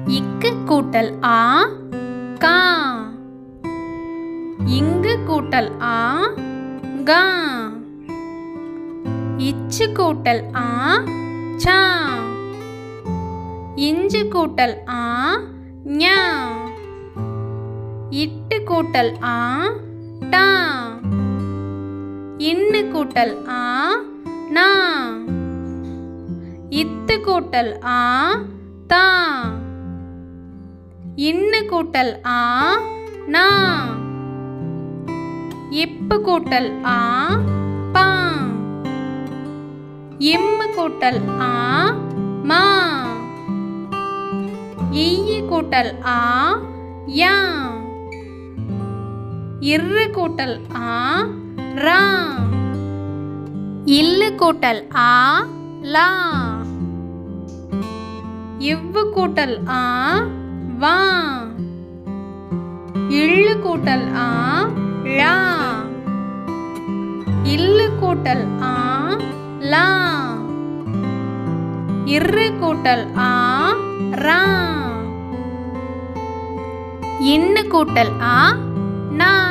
இக்கு கூட்டல் ஆ கா. இங்கு கூட்டல் ஆ கா. இச்சு கூட்டல் ஆ சா. இஞ்சு கூட்டல் ஆ ஞா. இட்டு கூட்டல் ஆ டா. இன்னு கூட்டல் ஆ நா. இத்து கூட்டல் ஆ தா. இன்னு கூட்டல் ஆ நா. இப்பு கூட்டல் ஆ பா. இம்மு கூட்டல் ஆ மா. இய்யு கூட்டல் ஆ யா. இர்ரு கூட்டல் ஆ ரா. இல்லு கூட்டல் ஆ லா. இவ்வு கூட்டல் ஆ வா. இள்ளு கூட்டல் ஆ ழா. இல்லு கூட்டல் ஆ லா. இர்ரு கூட்டல் ஆ ரா. இன்னு கூட்டல் ஆ நா.